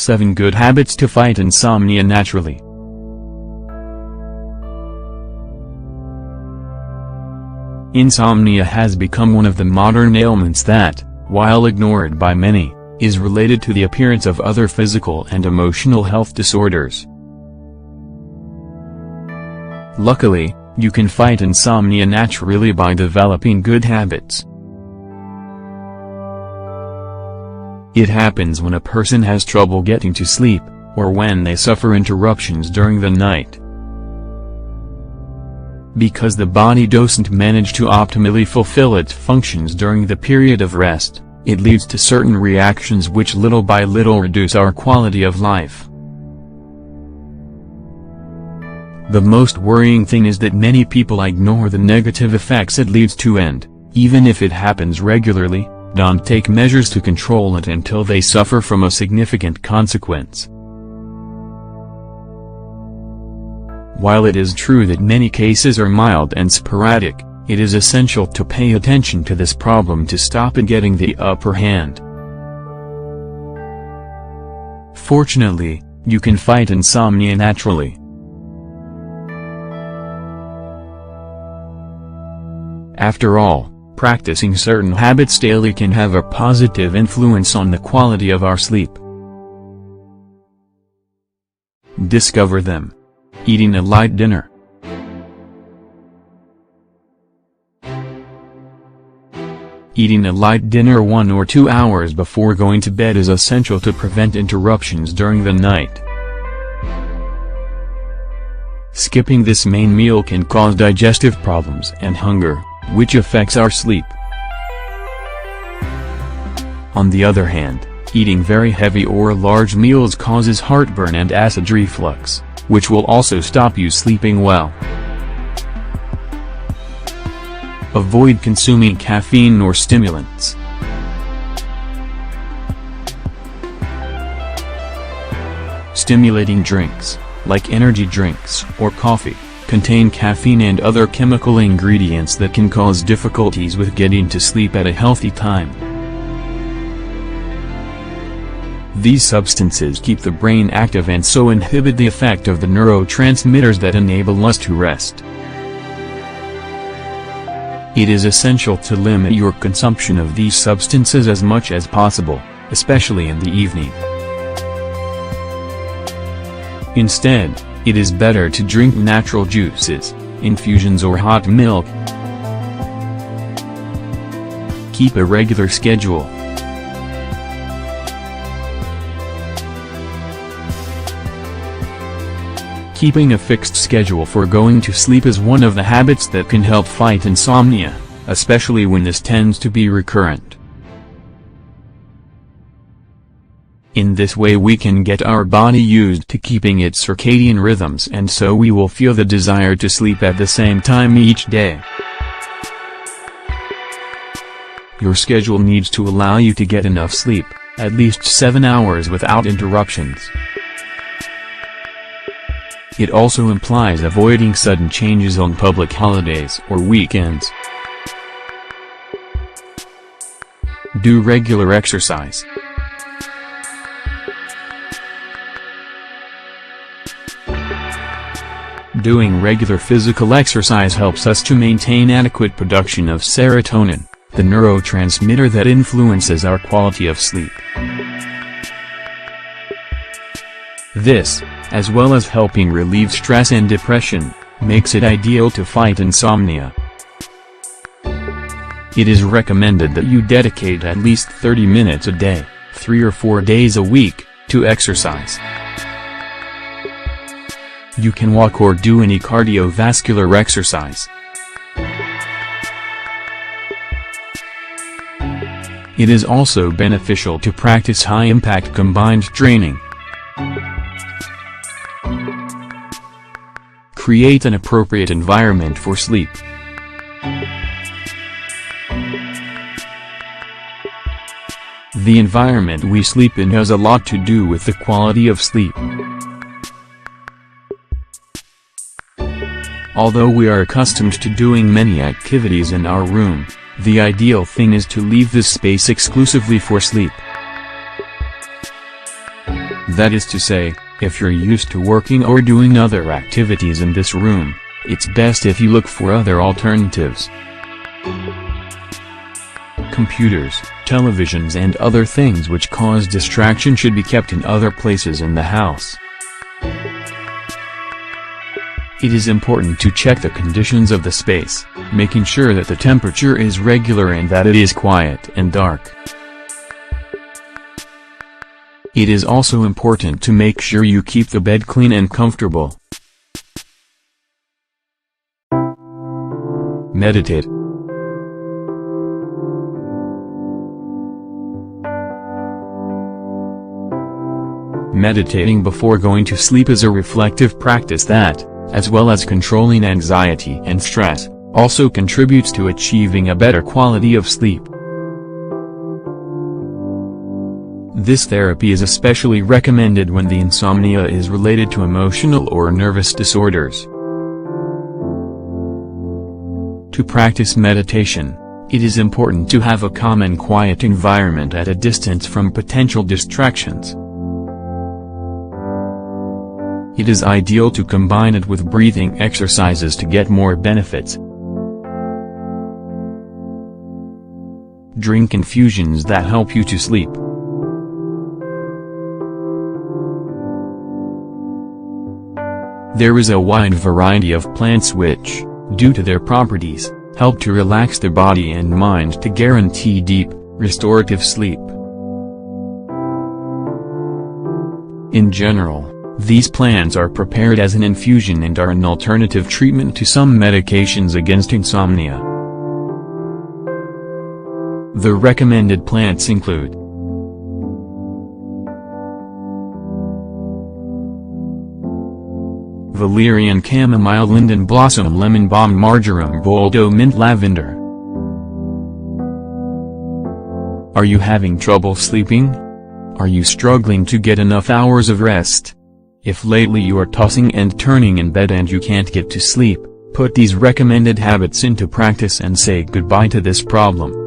7 Good Habits to Fight Insomnia Naturally. Insomnia has become one of the modern ailments that, while ignored by many, is related to the appearance of other physical and emotional health disorders. Luckily, you can fight insomnia naturally by developing good habits. It happens when a person has trouble getting to sleep, or when they suffer interruptions during the night. Because the body doesn't manage to optimally fulfill its functions during the period of rest, it leads to certain reactions which little by little reduce our quality of life. The most worrying thing is that many people ignore the negative effects it leads to and, even if it happens regularly, don't take measures to control it until they suffer from a significant consequence. While it is true that many cases are mild and sporadic, it is essential to pay attention to this problem to stop it getting the upper hand. Fortunately, you can fight insomnia naturally. After all, practicing certain habits daily can have a positive influence on the quality of our sleep. Discover them. Eating a light dinner. Eating a light dinner 1 or 2 hours before going to bed is essential to prevent interruptions during the night. Skipping this main meal can cause digestive problems and hunger, which affects our sleep. On the other hand, eating very heavy or large meals causes heartburn and acid reflux, which will also stop you sleeping well. Avoid consuming caffeine or stimulants. Stimulating drinks, like energy drinks or coffee, contain caffeine and other chemical ingredients that can cause difficulties with getting to sleep at a healthy time. These substances keep the brain active and so inhibit the effect of the neurotransmitters that enable us to rest. It is essential to limit your consumption of these substances as much as possible, especially in the evening. Instead, it is better to drink natural juices, infusions or hot milk. Keep a regular schedule. Keeping a fixed schedule for going to sleep is one of the habits that can help fight insomnia, especially when this tends to be recurrent. In this way we can get our body used to keeping its circadian rhythms and so we will feel the desire to sleep at the same time each day. Your schedule needs to allow you to get enough sleep, at least 7 hours without interruptions. It also implies avoiding sudden changes on public holidays or weekends. Do regular exercise. Doing regular physical exercise helps us to maintain adequate production of serotonin, the neurotransmitter that influences our quality of sleep. This, as well as helping relieve stress and depression, makes it ideal to fight insomnia. It is recommended that you dedicate at least 30 minutes a day, 3 or 4 days a week, to exercise. You can walk or do any cardiovascular exercise. It is also beneficial to practice high-impact combined training. Create an appropriate environment for sleep. The environment we sleep in has a lot to do with the quality of sleep. Although we are accustomed to doing many activities in our room, the ideal thing is to leave this space exclusively for sleep. That is to say, if you're used to working or doing other activities in this room, it's best if you look for other alternatives. Computers, televisions and other things which cause distraction should be kept in other places in the house. It is important to check the conditions of the space, making sure that the temperature is regular and that it is quiet and dark. It is also important to make sure you keep the bed clean and comfortable. Meditate. Meditating before going to sleep is a reflective practice that, as well as controlling anxiety and stress, also contributes to achieving a better quality of sleep. This therapy is especially recommended when the insomnia is related to emotional or nervous disorders. To practice meditation, it is important to have a calm and quiet environment at a distance from potential distractions. It is ideal to combine it with breathing exercises to get more benefits. Drink infusions that help you to sleep. There is a wide variety of plants which, due to their properties, help to relax the body and mind to guarantee deep, restorative sleep. In general, these plants are prepared as an infusion and are an alternative treatment to some medications against insomnia. The recommended plants include valerian, chamomile, linden blossom, lemon balm, marjoram, boldo, mint, lavender. Are you having trouble sleeping? Are you struggling to get enough hours of rest? If lately you are tossing and turning in bed and you can't get to sleep, put these recommended habits into practice and say goodbye to this problem.